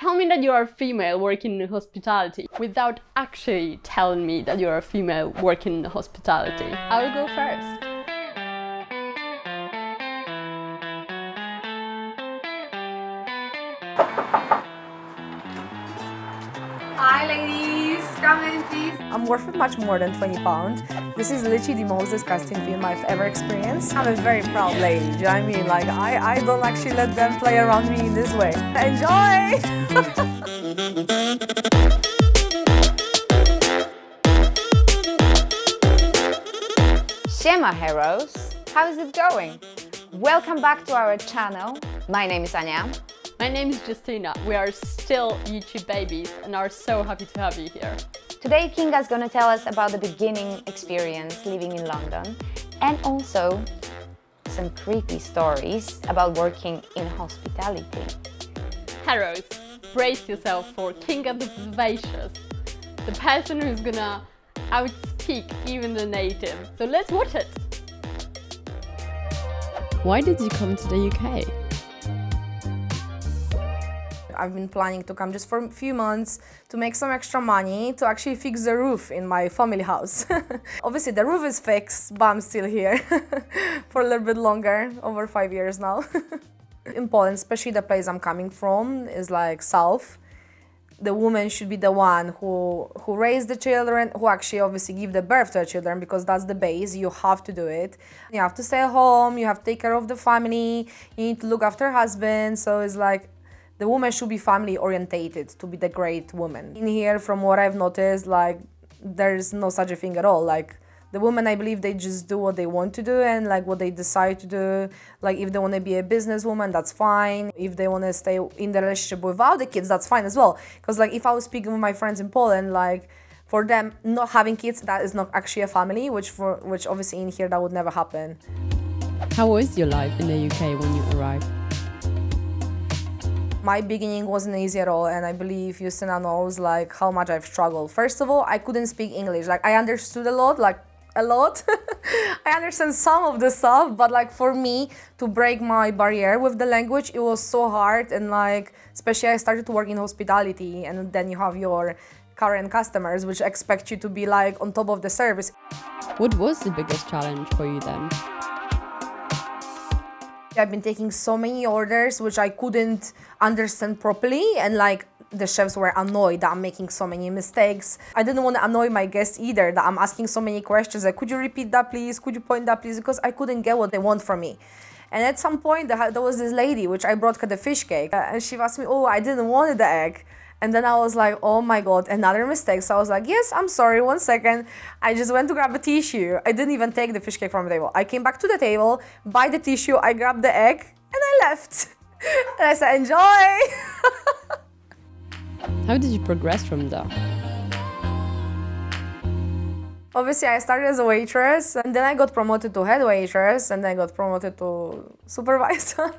Tell me that you are a female working in hospitality without actually telling me that you are a female working in hospitality. I will go first. Hi ladies, come in please. I'm worth much more than £20. This is literally the most disgusting film I've ever experienced. I'm a very proud lady, do you know what I mean? Like, I don't actually let them play around me in this way. Enjoy! Siema heroes, how is it going? Welcome back to our channel. My name is Anya. My name is Justina. We are still YouTube babies and are so happy to have you here. Today Kinga is gonna tell us about the beginning experience living in London and also some creepy stories about working in hospitality. Heroes, brace yourself for Kinga the Vivacious, the person who's gonna outspeak even the native. So let's watch it! Why did you come to the UK? I've been planning to come just for a few months to make some extra money to actually fix the roof in my family house. Obviously the roof is fixed, but I'm still here for a little bit longer, over 5 years now. In Poland, especially the place I'm coming from is like south. The woman should be the one who raised the children, who actually obviously give the birth to the children, because that's the base, you have to do it. You have to stay at home, you have to take care of the family, you need to look after husband, so it's like the woman should be family orientated to be the great woman. In here, from what I've noticed, like there's no such a thing at all. Like the women, I believe they just do what they want to do and like what they decide to do. Like if they want to be a businesswoman, that's fine. If they want to stay in the relationship without the kids, that's fine as well. Because like if I was speaking with my friends in Poland, like for them not having kids, that is not actually a family, which obviously in here that would never happen. How was your life in the UK when you arrived? My beginning wasn't easy at all, and I believe Justina knows like how much I've struggled. First of all, I couldn't speak English. Like I understood a lot. I understand some of the stuff, but like for me to break my barrier with the language, it was so hard. And like especially I started to work in hospitality, and then you have your current customers which expect you to be like on top of the service. What was the biggest challenge for you then? I've been taking so many orders which I couldn't understand properly, and like the chefs were annoyed that I'm making so many mistakes. I didn't want to annoy my guests either, that I'm asking so many questions like, could you repeat that please, could you point that please, because I couldn't get what they want from me. And at some point there was this lady which I brought her the fish cake, and she asked me, oh, I didn't want the egg. And then I was like, oh my God, another mistake. So I was like, yes, I'm sorry, 1 second. I just went to grab a tissue. I didn't even take the fish cake from the table. I came back to the table, buy the tissue, I grabbed the egg, and I left. And I said, enjoy. How did you progress from there? Obviously, I started as a waitress, and then I got promoted to head waitress, and then I got promoted to supervisor,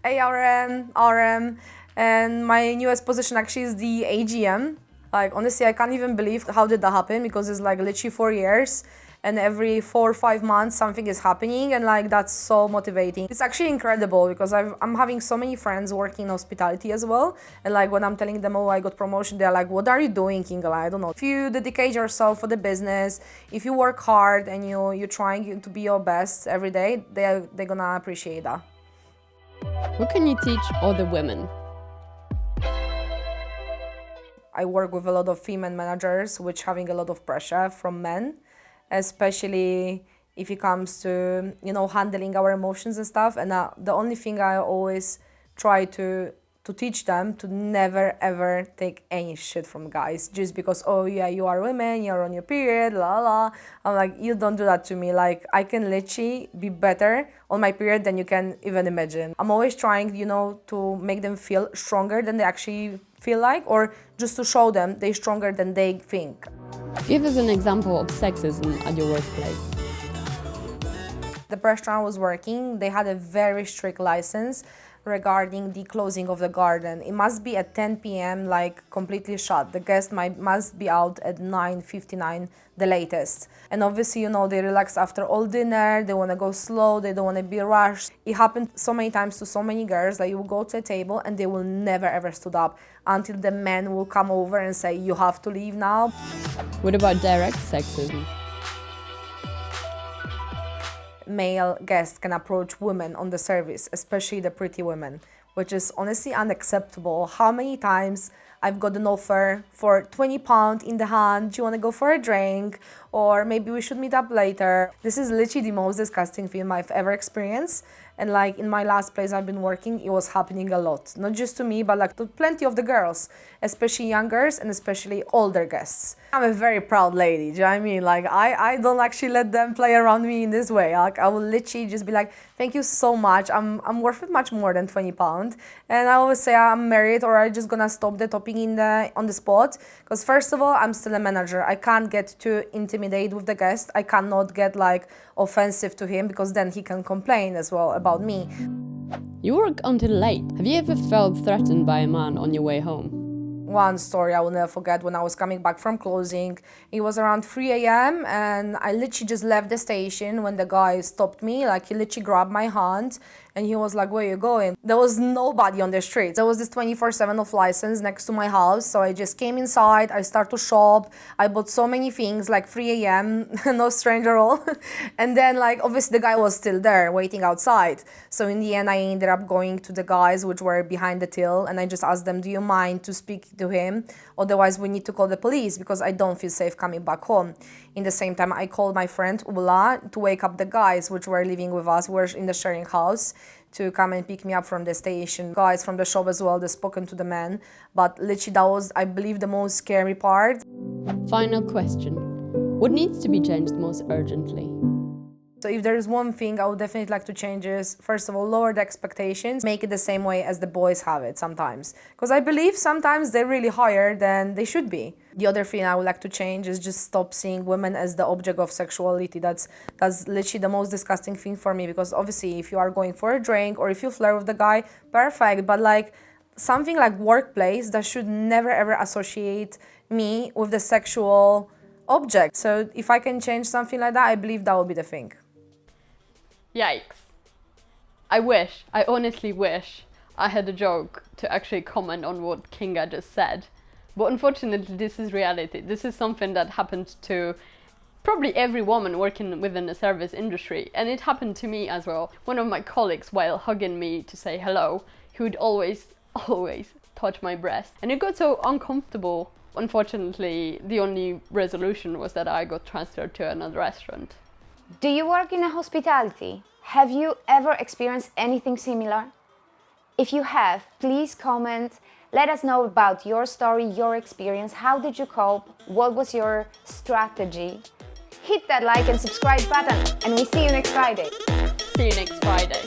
ARM, RM. And my newest position actually is the AGM. Like, honestly, I can't even believe how did that happen, because it's like literally 4 years and every 4 or 5 months something is happening, and like that's so motivating. It's actually incredible because I'm having so many friends working in hospitality as well, and like when I'm telling them, oh, I got promotion, they're like, what are you doing, Kinga? I don't know. If you dedicate yourself for the business, if you work hard and you're trying to be your best every day, they're gonna appreciate that. What can you teach other women? I work with a lot of female managers, which having a lot of pressure from men, especially if it comes to, you know, handling our emotions and stuff. And the only thing I always try to teach them to never ever take any shit from guys just because, oh yeah, you are women, you're on your period, la la. I'm like, you don't do that to me. Like, I can literally be better on my period than you can even imagine. I'm always trying, you know, to make them feel stronger than they actually feel like, or just to show them they're stronger than they think. Give us an example of sexism at your workplace. The restaurant I was working, they had a very strict license regarding the closing of the garden. It must be at 10 p.m. like completely shut. The guest must be out at 9:59 the latest. And obviously, you know, they relax after all dinner, they want to go slow, they don't want to be rushed. It happened so many times to so many girls that you will go to a table and they will never ever stood up until the man will come over and say, you have to leave now. What about direct sexism? Male guests can approach women on the service, especially the pretty women, which is honestly unacceptable. How many times I've got an offer for £20 in the hand, do you want to go for a drink? Or maybe we should meet up later. This is literally the most disgusting film I've ever experienced. And like in my last place I've been working, it was happening a lot. Not just to me, but like to plenty of the girls, especially young girls and especially older guests. I'm a very proud lady, do you know what I mean? Like I don't actually let them play around me in this way. Like I will literally just be like, thank you so much. I'm worth it much more than £20. And I always say I'm married or I'm just gonna stop the topping on the spot. Because first of all, I'm still a manager. I can't get too intimidated with the guest. I cannot get like offensive to him because then he can complain as well about me. You work until late. Have you ever felt threatened by a man on your way home? One story I will never forget, when I was coming back from closing, it was around 3 a.m. and I literally just left the station when the guy stopped me. Like he literally grabbed my hand and he was like, where are you going? There was nobody on the street. There was this 24/7 of license next to my house. So I just came inside, I started to shop. I bought so many things, like 3 a.m., no stranger at all. And then like, obviously the guy was still there waiting outside. So in the end, I ended up going to the guys which were behind the till and I just asked them, do you mind to speak to him? Otherwise we need to call the police because I don't feel safe coming back home. In the same time, I called my friend Ula to wake up the guys which were living with us, were in the sharing house, to come and pick me up from the station. Guys from the shop as well, they spoken to the man. But literally that was, I believe, the most scary part. Final question. What needs to be changed most urgently? So if there is one thing I would definitely like to change is, first of all, lower the expectations, make it the same way as the boys have it sometimes. Because I believe sometimes they're really higher than they should be. The other thing I would like to change is just stop seeing women as the object of sexuality. That's literally the most disgusting thing for me, because obviously if you are going for a drink or if you flirt with the guy, perfect. But like something like workplace, that should never ever associate me with the sexual object. So if I can change something like that, I believe that will be the thing. Yikes. I honestly wish I had a joke to actually comment on what Kinga just said. But unfortunately, this is reality. This is something that happened to probably every woman working within the service industry. And it happened to me as well. One of my colleagues, while hugging me to say hello, he would always touch my breast. And it got so uncomfortable. Unfortunately, the only resolution was that I got transferred to another restaurant. Do you work in a hospitality? Have you ever experienced anything similar? If you have, please comment. Let us know about your story, your experience. How did you cope? What was your strategy? Hit that like and subscribe button, and we see you next Friday. See you next Friday.